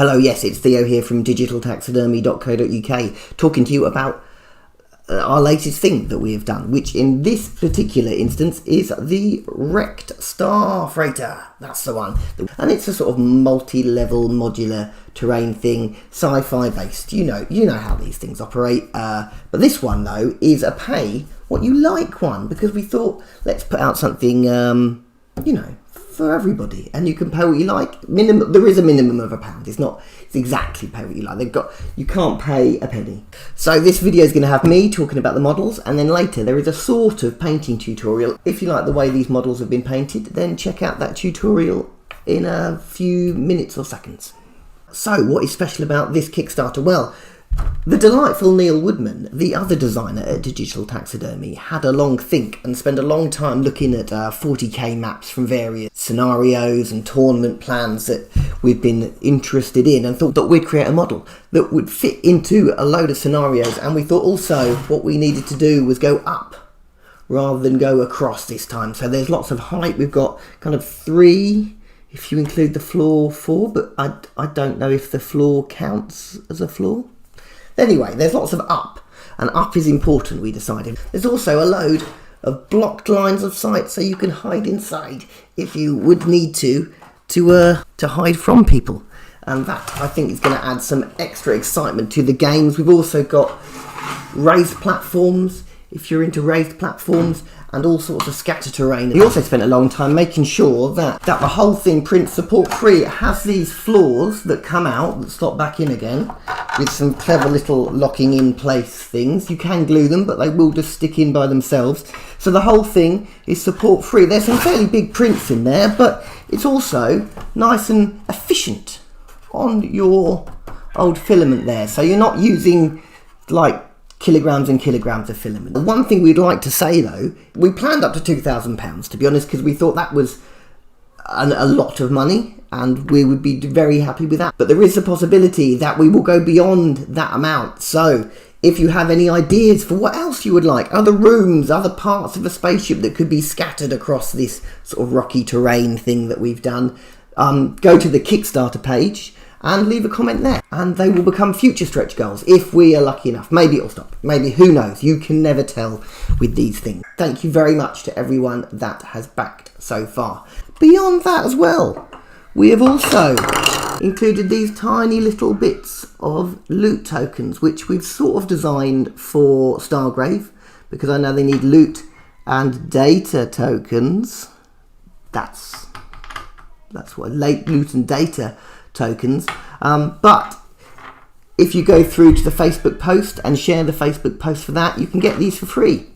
Hello, yes, it's Theo here from digitaltaxidermy.co.uk talking to you about our latest thing that we have done, which in this particular instance is the wrecked Star-Freighter. That's the one. And it's a sort of multi-level modular terrain thing, sci-fi based. You know how these things operate. But this one, though, is a pay what you like one, because we thought, let's put out something, for everybody, and you can pay what you like. There is a minimum of £1. It's exactly pay what you like. You can't pay a penny. So this video is going to have me talking about the models, and then later there is a sort of painting tutorial. If you like the way these models have been painted, then check out that tutorial in a few minutes or seconds. So what is special about this Kickstarter? Well, the delightful Neil Woodman, the other designer at Digital Taxidermy, had a long think and spent a long time looking at 40k maps from various scenarios and tournament plans that we've been interested in, and thought that we'd create a model that would fit into a load of scenarios. And we thought also what we needed to do was go up rather than go across this time. So there's lots of height. We've got kind of 3, if you include the floor, 4, but I don't know if the floor counts as a floor. Anyway, there's lots of up, and up is important, we decided. There's also a load of blocked lines of sight, so you can hide inside if you would need to hide from people. And that, I think, is going to add some extra excitement to the games. We've also got raised platforms, if you're into raised platforms, and all sorts of scatter terrain. We also spent a long time making sure that the whole thing prints support free. It has these floors that come out, that slot back in again, with some clever little locking in place things. You can glue them, but they will just stick in by themselves. So the whole thing is support free. There's some fairly big prints in there, but it's also nice and efficient on your old filament there. So you're not using like kilograms and kilograms of filament. One thing we'd like to say though, we planned up to £2,000, to be honest, because we thought that was a lot of money and we would be very happy with that. But there is a possibility that we will go beyond that amount. So if you have any ideas for what else you would like, other rooms, other parts of a spaceship that could be scattered across this sort of rocky terrain thing that we've done, go to the Kickstarter page and leave a comment there, and they will become future stretch goals if we are lucky enough. Maybe it'll stop, maybe, who knows, you can never tell with these things. Thank you very much to everyone that has backed so far. Beyond that as well, we have also included these tiny little bits of loot tokens, which we've sort of designed for Stargrave, because I know they need loot and data tokens. That's what loot and data tokens, but if you go through to the Facebook post and share the Facebook post for that, you can get these for free,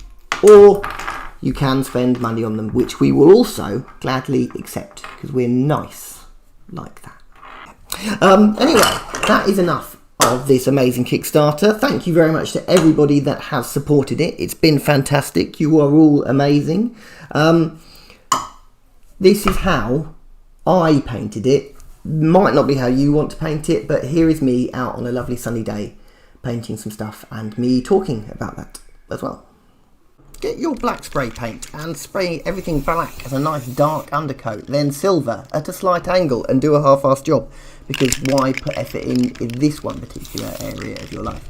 or you can spend money on them, which we will also gladly accept because we're nice like that. Anyway, that is enough of this amazing Kickstarter. Thank you very much to everybody that has supported it. It's been fantastic. You are all amazing. This is how I painted it. Might not be how you want to paint it, but here is me out on a lovely sunny day painting some stuff, and me talking about that as well. Get your black spray paint and spray everything black as a nice dark undercoat, then silver at a slight angle, and do a half-assed job, because why put effort in this one particular area of your life?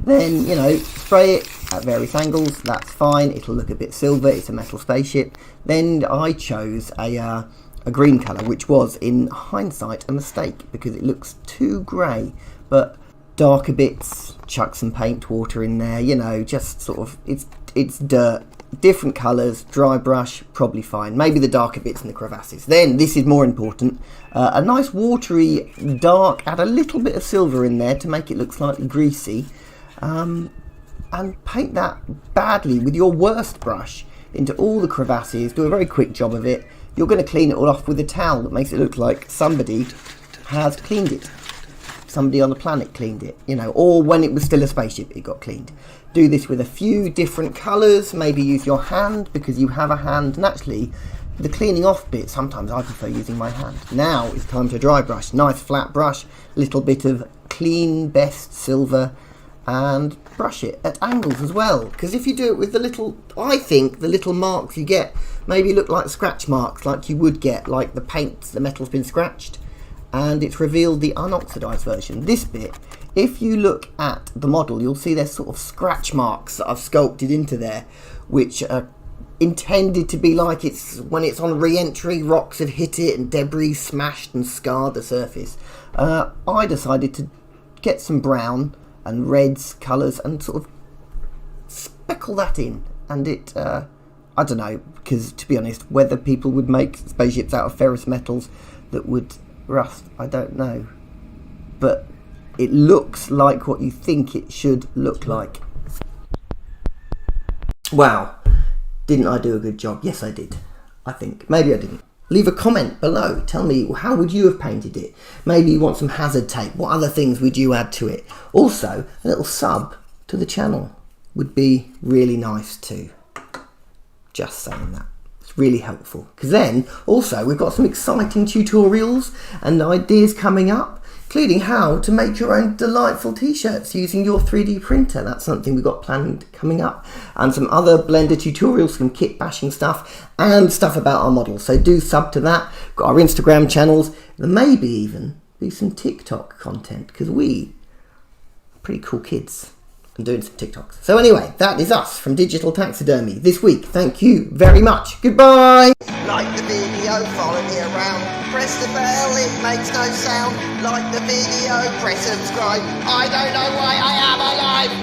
Then, spray it at various angles, that's fine, it'll look a bit silver, it's a metal spaceship. Then I chose a green colour, which was, in hindsight, a mistake because it looks too grey, but darker bits, chuck some paint water in there, just sort of, it's dirt, different colours, dry brush, probably fine. Maybe the darker bits in the crevasses. Then, this is more important, a nice watery dark, add a little bit of silver in there to make it look slightly greasy, and paint that badly with your worst brush into all the crevasses, do a very quick job of it. You're going to clean it all off with a towel that makes it look like somebody has cleaned it. Somebody on the planet cleaned it, or when it was still a spaceship, it got cleaned. Do this with a few different colours, maybe use your hand because you have a hand. And actually, the cleaning off bit, sometimes I prefer using my hand. Now it's time to dry brush. Nice flat brush, little bit of clean best silver, and brush it at angles as well, because if you do it with the little, I think the little marks you get maybe look like scratch marks, like you would get, like the paint, the metal's been scratched. and it's revealed the unoxidized version. This bit, if you look at the model, you'll see there's sort of scratch marks that I've sculpted into there, which are intended to be like it's when it's on re-entry, rocks have hit it and debris smashed and scarred the surface. I decided to get some brown and reds colours and sort of speckle that in, and it I don't know, because to be honest, whether people would make spaceships out of ferrous metals that would rust, I don't know, but it looks like what you think it should look like. Wow, didn't I do a good job? Yes, I did, I think. Maybe I didn't. Leave a comment below. Tell me, how would you have painted it? Maybe you want some hazard tape. What other things would you add to it? Also, a little sub to the channel would be really nice too. Just saying that. It's really helpful. Because then, also, we've got some exciting tutorials and ideas coming up, including how to make your own delightful t-shirts using your 3D printer. That's something we've got planned coming up. And some other Blender tutorials, some kit bashing stuff, and stuff about our models. So do sub to that. We've got our Instagram channels. There maybe even be some TikTok content, because we are pretty cool kids and doing some TikToks. So anyway, that is us from Digital Taxidermy this week. Thank you very much. Goodbye. Like the video, follow me around. Press the bell, it makes no sound. Like the video, press subscribe. I don't know why I am alive.